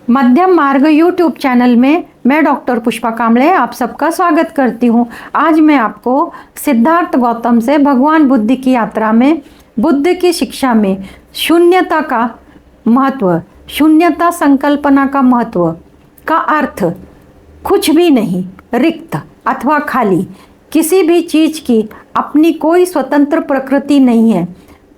मध्यम मार्ग YouTube channel में मैं डॉक्टर पुष्पा कांबळे आप सबका स्वागत करती हूँ। आज मैं आपको सिद्धार्थ गौतम से भगवान बुद्ध की यात्रा में बुद्ध की शिक्षा में शून्यता का महत्व, शून्यता संकल्पना का महत्व का अर्थ, कुछ भी नहीं, रिक्त अथवा खाली, किसी भी चीज की अपनी कोई स्वतंत्र प्रकृति नहीं है।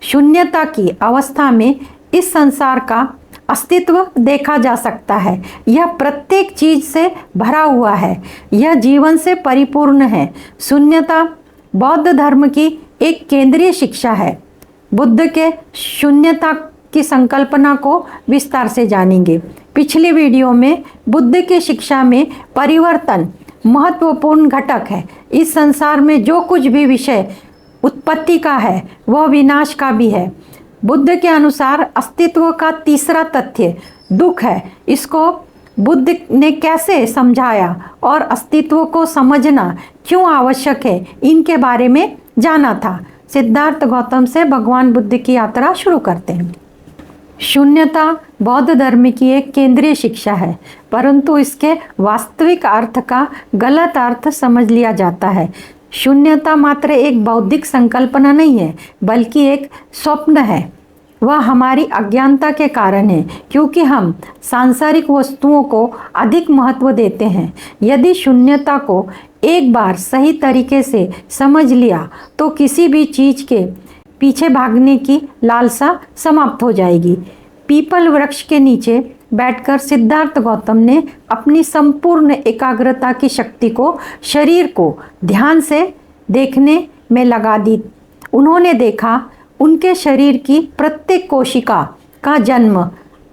शून्यता की अवस्था में इस संसार का अस्तित्व देखा जा सकता है। यह प्रत्येक चीज से भरा हुआ है, यह जीवन से परिपूर्ण है। शून्यता बौद्ध धर्म की एक केंद्रीय शिक्षा है। बुद्ध के शून्यता की संकल्पना को विस्तार से जानेंगे। पिछली वीडियो में बुद्ध की शिक्षा में परिवर्तन महत्वपूर्ण घटक है। इस संसार में जो कुछ भी विषय उत्पत्ति का है वह विनाश का भी है। बुद्ध के अनुसार अस्तित्व का तीसरा तथ्य दुख है। इसको बुद्ध ने कैसे समझाया और अस्तित्व को समझना क्यों आवश्यक है, इनके बारे में जाना था। सिद्धार्थ गौतम से भगवान बुद्ध की यात्रा शुरू करते हैं। शून्यता बौद्ध धर्म की एक केंद्रीय शिक्षा है, परंतु इसके वास्तविक अर्थ का गलत अर्थ समझ लिया जाता है। शून्यता मात्र एक बौद्धिक संकल्पना नहीं है, बल्कि एक स्वप्न है। वह हमारी अज्ञानता के कारण है, क्योंकि हम सांसारिक वस्तुओं को अधिक महत्व देते हैं। यदि शून्यता को एक बार सही तरीके से समझ लिया तो किसी भी चीज के पीछे भागने की लालसा समाप्त हो जाएगी। पीपल वृक्ष के नीचे बैठकर सिद्धार्थ गौतम ने अपनी संपूर्ण एकाग्रता की शक्ति को शरीर को ध्यान से देखने में लगा दी। उन्होंने देखा उनके शरीर की प्रत्येक कोशिका का जन्म,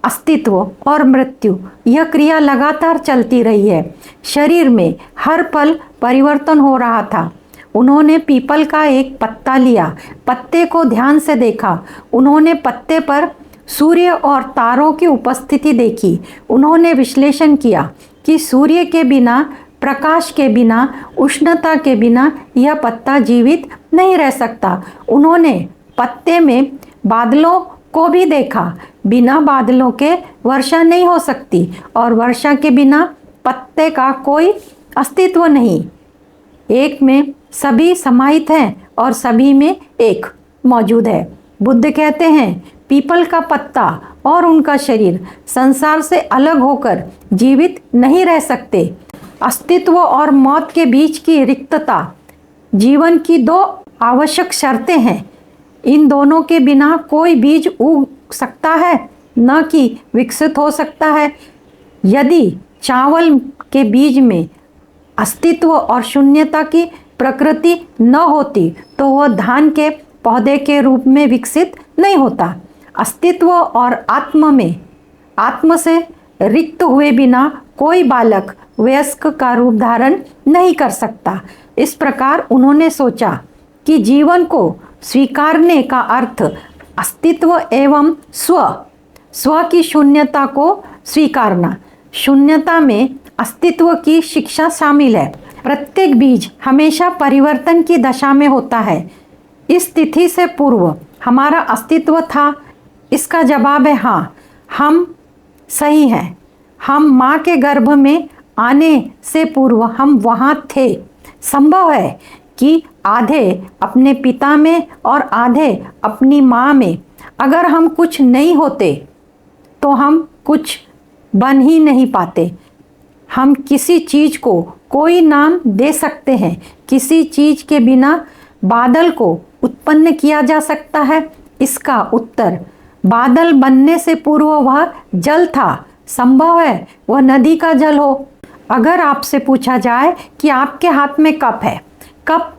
अस्तित्व और मृत्यु, यह क्रिया लगातार चलती रही है। शरीर में हर पल परिवर्तन हो रहा था। उन्होंने पीपल का एक पत्ता लिया, पत्ते को ध्यान से देखा। उन्होंने पत्ते पर सूर्य और तारों की उपस्थिति देखी। उन्होंने विश्लेषण किया कि सूर्य के बिना, प्रकाश के बिना, उष्णता के बिना यह पत्ता जीवित नहीं रह सकता। उन्होंने पत्ते में बादलों को भी देखा। बिना बादलों के वर्षा नहीं हो सकती और वर्षा के बिना पत्ते का कोई अस्तित्व नहीं। एक में सभी समाहित हैं और सभी में एक मौजूद है। बुद्ध कहते हैं पीपल का पत्ता और उनका शरीर संसार से अलग होकर जीवित नहीं रह सकते। अस्तित्व और मौत के बीच की रिक्तता जीवन की दो आवश्यक शर्तें हैं। इन दोनों के बिना कोई बीज उग सकता है, न कि विकसित हो सकता है। यदि चावल के बीज में अस्तित्व और शून्यता की प्रकृति न होती तो वह धान के पौधे के रूप में विकसित नहीं होता। अस्तित्व और आत्म से रिक्त हुए बिना कोई बालक वयस्क का रूप धारण नहीं कर सकता। इस प्रकार उन्होंने सोचा कि जीवन को स्वीकारने का अर्थ अस्तित्व एवं स्व की शून्यता को स्वीकारना। शून्यता में अस्तित्व की शिक्षा शामिल है। प्रत्येक बीज हमेशा परिवर्तन की दशा में होता है। इस तिथि से पूर्व हमारा अस्तित्व था। इसका जवाब है हाँ, हम सही हैं। हम माँ के गर्भ में आने से पूर्व हम वहाँ थे। संभव है कि आधे अपने पिता में और आधे अपनी माँ में। अगर हम कुछ नहीं होते तो हम कुछ बन ही नहीं पाते। हम किसी चीज को कोई नाम दे सकते हैं। किसी चीज के बिना बादल को उत्पन्न किया जा सकता है? इसका उत्तर, बादल बनने से पूर्व वह जल था। संभव है वह नदी का जल हो। अगर आपसे पूछा जाए कि आपके हाथ में कप है, कप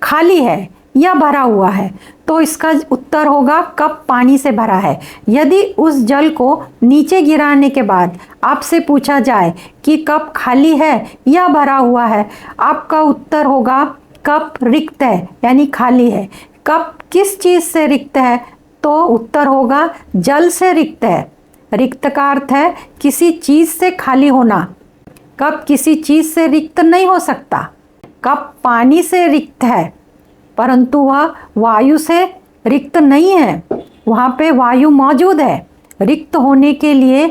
खाली है या भरा हुआ है, तो इसका उत्तर होगा कप पानी से भरा है। यदि उस जल को नीचे गिराने के बाद आपसे पूछा जाए कि कप खाली है या भरा हुआ है, आपका उत्तर होगा कप रिक्त है, यानी खाली है। कप किस चीज़ से रिक्त है? तो उत्तर होगा जल से रिक्त है। रिक्त का अर्थ है किसी चीज़ से खाली होना। कप किसी चीज़ से रिक्त नहीं हो सकता। कप पानी से रिक्त है, परंतु वह वायु से रिक्त नहीं है। वहाँ पे वायु मौजूद है। रिक्त होने के लिए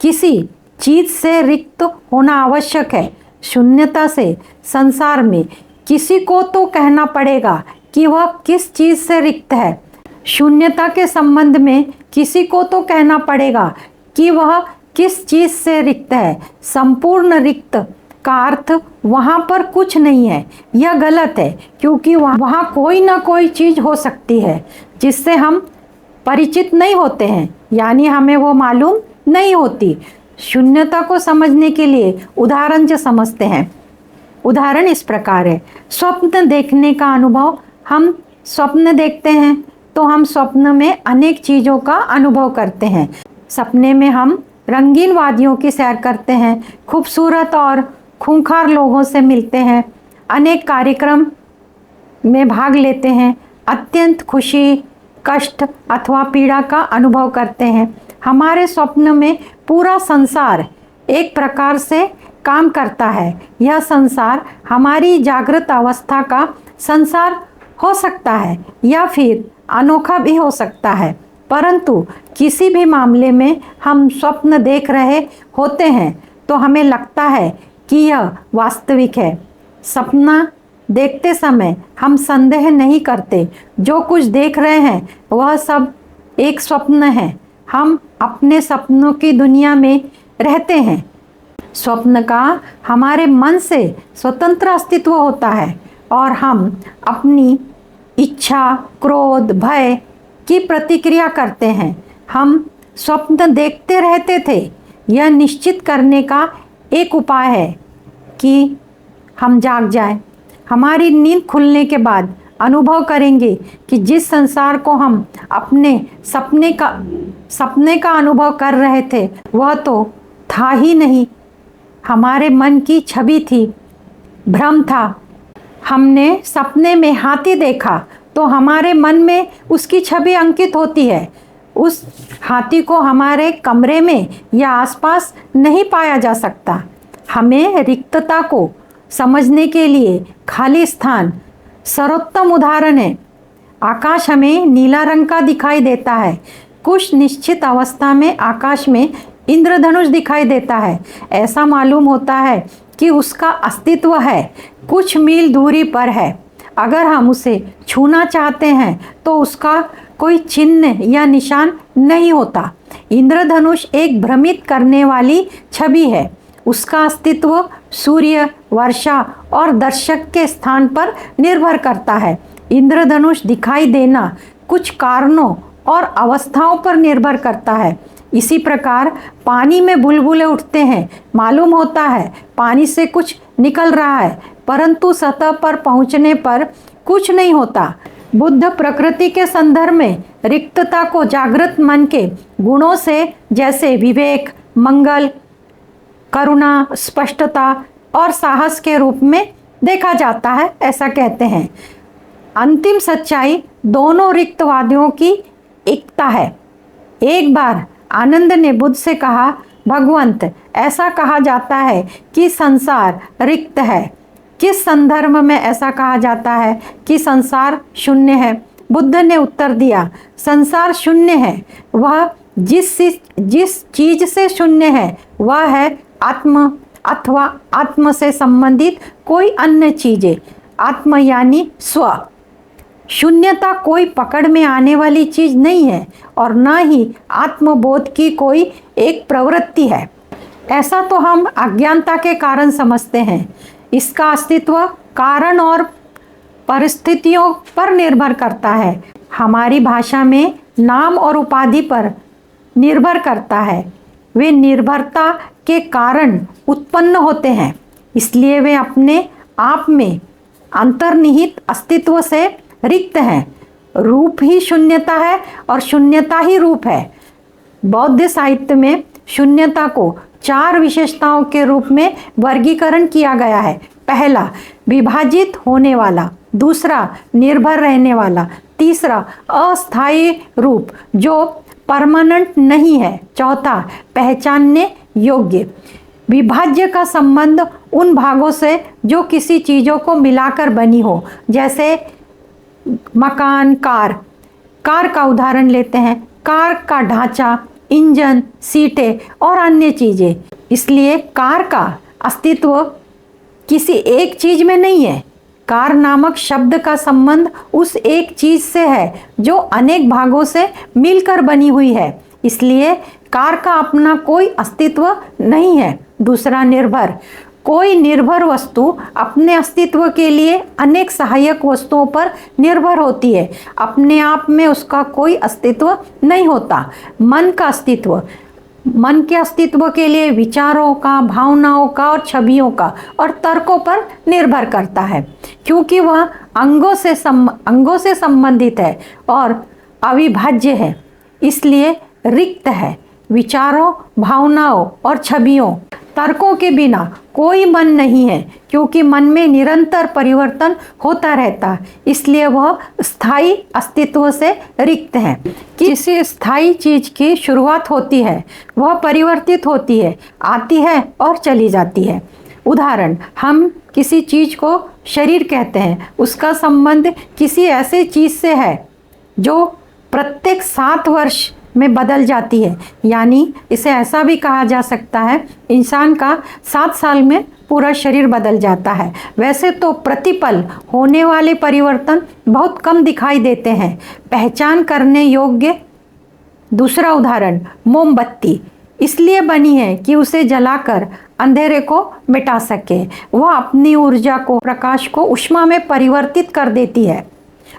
किसी चीज से रिक्त होना आवश्यक है। शून्यता से संसार में किसी को तो कहना पड़ेगा कि वह किस चीज से रिक्त है। शून्यता के संबंध में किसी को तो कहना पड़ेगा कि वह किस चीज से रिक्त है। संपूर्ण रिक्त का अर्थ वहाँ पर कुछ नहीं है, यह गलत है, क्योंकि वहाँ कोई ना कोई चीज हो सकती है जिससे हम परिचित नहीं होते हैं, यानी हमें वो मालूम नहीं होती। शून्यता को समझने के लिए उदाहरण से समझते हैं। उदाहरण इस प्रकार है। स्वप्न देखने का अनुभव। हम स्वप्न देखते हैं तो हम स्वप्न में अनेक चीज़ों का अनुभव करते हैं। सपने में हम रंगीन वादियों की सैर करते हैं, खूबसूरत और खूंखार लोगों से मिलते हैं, अनेक कार्यक्रम में भाग लेते हैं, अत्यंत खुशी, कष्ट अथवा पीड़ा का अनुभव करते हैं। हमारे स्वप्न में पूरा संसार एक प्रकार से काम करता है। यह संसार हमारी जागृत अवस्था का संसार हो सकता है या फिर अनोखा भी हो सकता है, परंतु किसी भी मामले में हम स्वप्न देख रहे होते हैं तो हमें लगता है कि यह वास्तविक है। सपना देखते समय हम संदेह नहीं करते, जो कुछ देख रहे हैं वह सब एक स्वप्न है। हम अपने सपनों की दुनिया में रहते हैं। स्वप्न का हमारे मन से स्वतंत्र अस्तित्व होता है और हम अपनी इच्छा, क्रोध, भय की प्रतिक्रिया करते हैं। हम स्वप्न देखते रहते थे, यह निश्चित करने का एक उपाय है कि हम जाग जाएं। हमारी नींद खुलने के बाद अनुभव करेंगे कि जिस संसार को हम अपने सपने का अनुभव कर रहे थे वह तो था ही नहीं, हमारे मन की छवि थी, भ्रम था। हमने सपने में हाथी देखा तो हमारे मन में उसकी छवि अंकित होती है। उस हाथी को हमारे कमरे में या आसपास नहीं पाया जा सकता। हमें रिक्तता को समझने के लिए खाली स्थान सर्वोत्तम उदाहरण है। आकाश हमें नीला रंग का दिखाई देता है। कुछ निश्चित अवस्था में आकाश में इंद्रधनुष दिखाई देता है। ऐसा मालूम होता है कि उसका अस्तित्व है, कुछ मील दूरी पर है। अगर हम उसे छूना चाहते हैं तो उसका कोई चिन्ह या निशान नहीं होता। इंद्रधनुष एक भ्रमित करने वाली छवि है। उसका अस्तित्व सूर्य, वर्षा और दर्शक के स्थान पर निर्भर करता है। इंद्रधनुष दिखाई देना कुछ कारणों और अवस्थाओं पर निर्भर करता है। इसी प्रकार पानी में बुलबुले उठते हैं। मालूम होता है पानी से कुछ निकल रहा है, परंतु सतह पर पहुंचने पर कुछ नहीं होता। बुद्ध प्रकृति के संदर्भ में रिक्तता को जागृत मन के गुणों से, जैसे विवेक, मंगल, करुणा, स्पष्टता और साहस के रूप में देखा जाता है, ऐसा कहते हैं। अंतिम सच्चाई दोनों रिक्तवादियों की एकता है। एक बार आनंद ने बुद्ध से कहा, भगवंत, ऐसा कहा जाता है कि संसार रिक्त है। किस संदर्भ में ऐसा कहा जाता है कि संसार शून्य है? बुद्ध ने उत्तर दिया, संसार शून्य है। वह जिस चीज से शून्य है वह है आत्म अथवा आत्म से संबंधित कोई अन्य चीजें। आत्म यानी स्व। शून्यता कोई पकड़ में आने वाली चीज नहीं है और न ही आत्मबोध की कोई एक प्रवृत्ति है। ऐसा तो हम अज्ञानता के कारण समझते हैं। इसका अस्तित्व कारण और परिस्थितियों पर निर्भर करता है। हमारी भाषा में नाम और उपाधि पर निर्भर करता है। वे निर्भरता के कारण उत्पन्न होते हैं, इसलिए वे अपने आप में अंतर्निहित अस्तित्व से रिक्त हैं। रूप ही शून्यता है और शून्यता ही रूप है। बौद्ध साहित्य में शून्यता को 4 विशेषताओं के रूप में वर्गीकरण किया गया है। पहला, विभाजित होने वाला। दूसरा, निर्भर रहने वाला। तीसरा, अस्थायी रूप जो परमानेंट नहीं है। चौथा, पहचानने योग्य। विभाज्य का संबंध उन भागों से जो किसी चीज़ों को मिलाकर बनी हो, जैसे मकान, कार का उदाहरण लेते हैं। कार का ढांचा, इंजन, सीटें और अन्य चीज़ें। इसलिए कार का अस्तित्व किसी एक चीज में नहीं है। कार नामक शब्द का संबंध उस एक चीज से है जो अनेक भागों से मिलकर बनी हुई है। इसलिए कार का अपना कोई अस्तित्व नहीं है। दूसरा, निर्भर। कोई निर्भर वस्तु अपने अस्तित्व के लिए अनेक सहायक वस्तुओं पर निर्भर होती है, अपने आप में उसका कोई अस्तित्व नहीं होता। मन का अस्तित्व, मन के अस्तित्व के लिए विचारों का, भावनाओं का और छवियों का और तर्कों पर निर्भर करता है, क्योंकि वह अंगों से संबंधित है और अविभाज्य है, इसलिए रिक्त है। विचारों, भावनाओं और छवियों, तर्कों के बिना कोई मन नहीं है, क्योंकि मन में निरंतर परिवर्तन होता रहता है, इसलिए वह स्थायी अस्तित्व से रिक्त है। किसी स्थायी चीज की शुरुआत होती है, वह परिवर्तित होती है, आती है और चली जाती है। उदाहरण, हम किसी चीज को शरीर कहते हैं। उसका संबंध किसी ऐसे चीज से है जो प्रत्येक 7 वर्ष में बदल जाती है। यानी इसे ऐसा भी कहा जा सकता है, इंसान का 7 साल में पूरा शरीर बदल जाता है। वैसे तो प्रतिपल होने वाले परिवर्तन बहुत कम दिखाई देते हैं, पहचान करने योग्य। दूसरा उदाहरण, मोमबत्ती इसलिए बनी है कि उसे जलाकर अंधेरे को मिटा सके। वह अपनी ऊर्जा को, प्रकाश को ऊष्मा में परिवर्तित कर देती है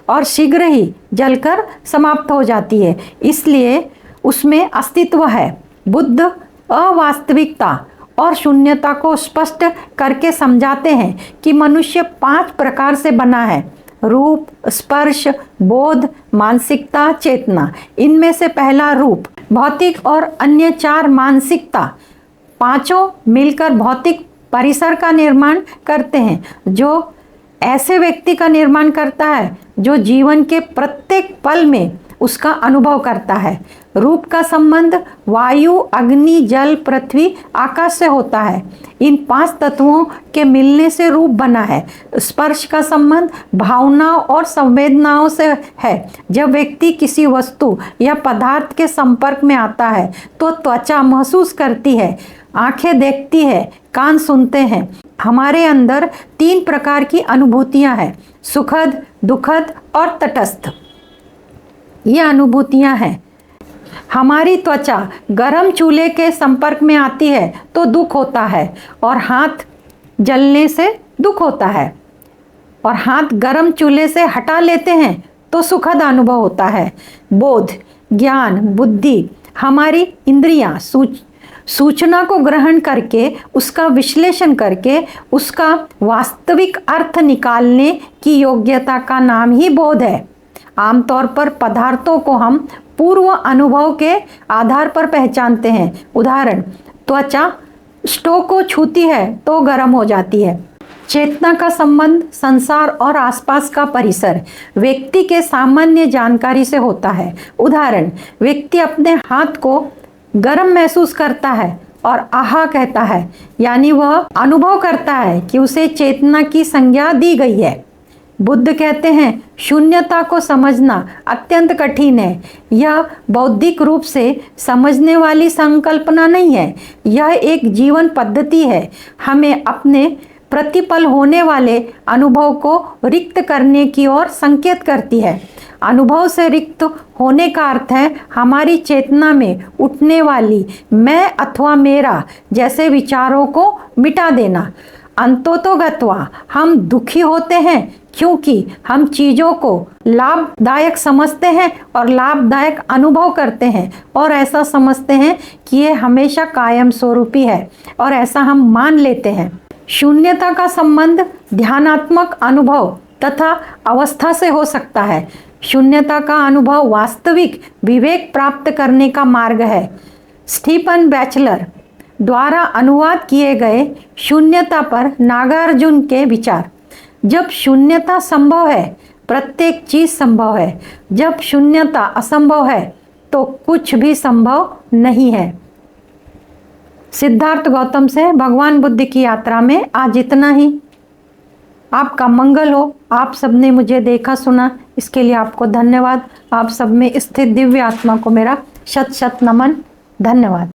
और शीघ्र ही जलकर समाप्त हो जाती है, इसलिए उसमें अस्तित्व है। बुद्ध अवास्तविकता और शून्यता को स्पष्ट करके समझाते हैं कि मनुष्य 5 प्रकार से बना है: रूप, स्पर्श, बोध, मानसिकता, चेतना। इनमें से पहला रूप, भौतिक और अन्य 4 मानसिकता, पांचों मिलकर भौतिक परिसर का निर्माण करते हैं, जो ऐसे व्यक्ति का निर्माण करता है जो जीवन के प्रत्येक पल में उसका अनुभव करता है। रूप का संबंध वायु, अग्नि, जल, पृथ्वी, आकाश से होता है। इन 5 तत्वों के मिलने से रूप बना है। स्पर्श का संबंध भावनाओं और संवेदनाओं से है। जब व्यक्ति किसी वस्तु या पदार्थ के संपर्क में आता है तो त्वचा महसूस करती है, आंखें देखती है, कान सुनते हैं। हमारे अंदर 3 प्रकार की अनुभूतियां हैं: सुखद, दुखद और तटस्थ। ये अनुभूतियां हैं। हमारी त्वचा गर्म चूल्हे के संपर्क में आती है तो दुख होता है, और हाथ जलने से दुख होता है, और हाथ गर्म चूल्हे से हटा लेते हैं तो सुखद अनुभव होता है। बोध, ज्ञान, बुद्धि, हमारी इंद्रियां सूचना को ग्रहण करके, उसका विश्लेषण करके, उसका वास्तविक अर्थ निकालने की योग्यता का नाम ही बोध है। आमतौर पर पदार्थों को हम पूर्व अनुभव के आधार पर पहचानते हैं। उदाहरण, त्वचा स्टोव को छूती है तो गर्म हो जाती है। चेतना का संबंध संसार और आसपास का परिसर व्यक्ति के सामान्य जानकारी से होता है। उदाहरण, व्यक्ति अपने हाथ को गर्म महसूस करता है और आहा कहता है, यानी वह अनुभव करता है कि उसे चेतना की संज्ञा दी गई है। बुद्ध कहते हैं, शून्यता को समझना अत्यंत कठिन है। यह बौद्धिक रूप से समझने वाली संकल्पना नहीं है, यह एक जीवन पद्धति है। हमें अपने प्रतिपल होने वाले अनुभव को रिक्त करने की ओर संकेत करती है। अनुभव से रिक्त होने का अर्थ है हमारी चेतना में उठने वाली मैं अथवा मेरा जैसे विचारों को मिटा देना। अंततोगत्वा हम दुखी होते हैं क्योंकि हम चीज़ों को लाभदायक समझते हैं और लाभदायक अनुभव करते हैं, और ऐसा समझते हैं कि ये हमेशा कायम स्वरूपी है, और ऐसा हम मान लेते हैं। शून्यता का संबंध ध्यानात्मक अनुभव तथा अवस्था से हो सकता है। शून्यता का अनुभव वास्तविक विवेक प्राप्त करने का मार्ग है। स्टीफन बैचलर द्वारा अनुवाद किए गए शून्यता पर नागार्जुन के विचार। जब शून्यता संभव है, प्रत्येक चीज संभव है। जब शून्यता असंभव है तो कुछ भी संभव नहीं है। सिद्धार्थ गौतम से भगवान बुद्ध की यात्रा में आज इतना ही। आपका मंगल हो। आप सबने मुझे देखा सुना, इसके लिए आपको धन्यवाद। आप सब में स्थित दिव्य आत्मा को मेरा शत शत नमन। धन्यवाद।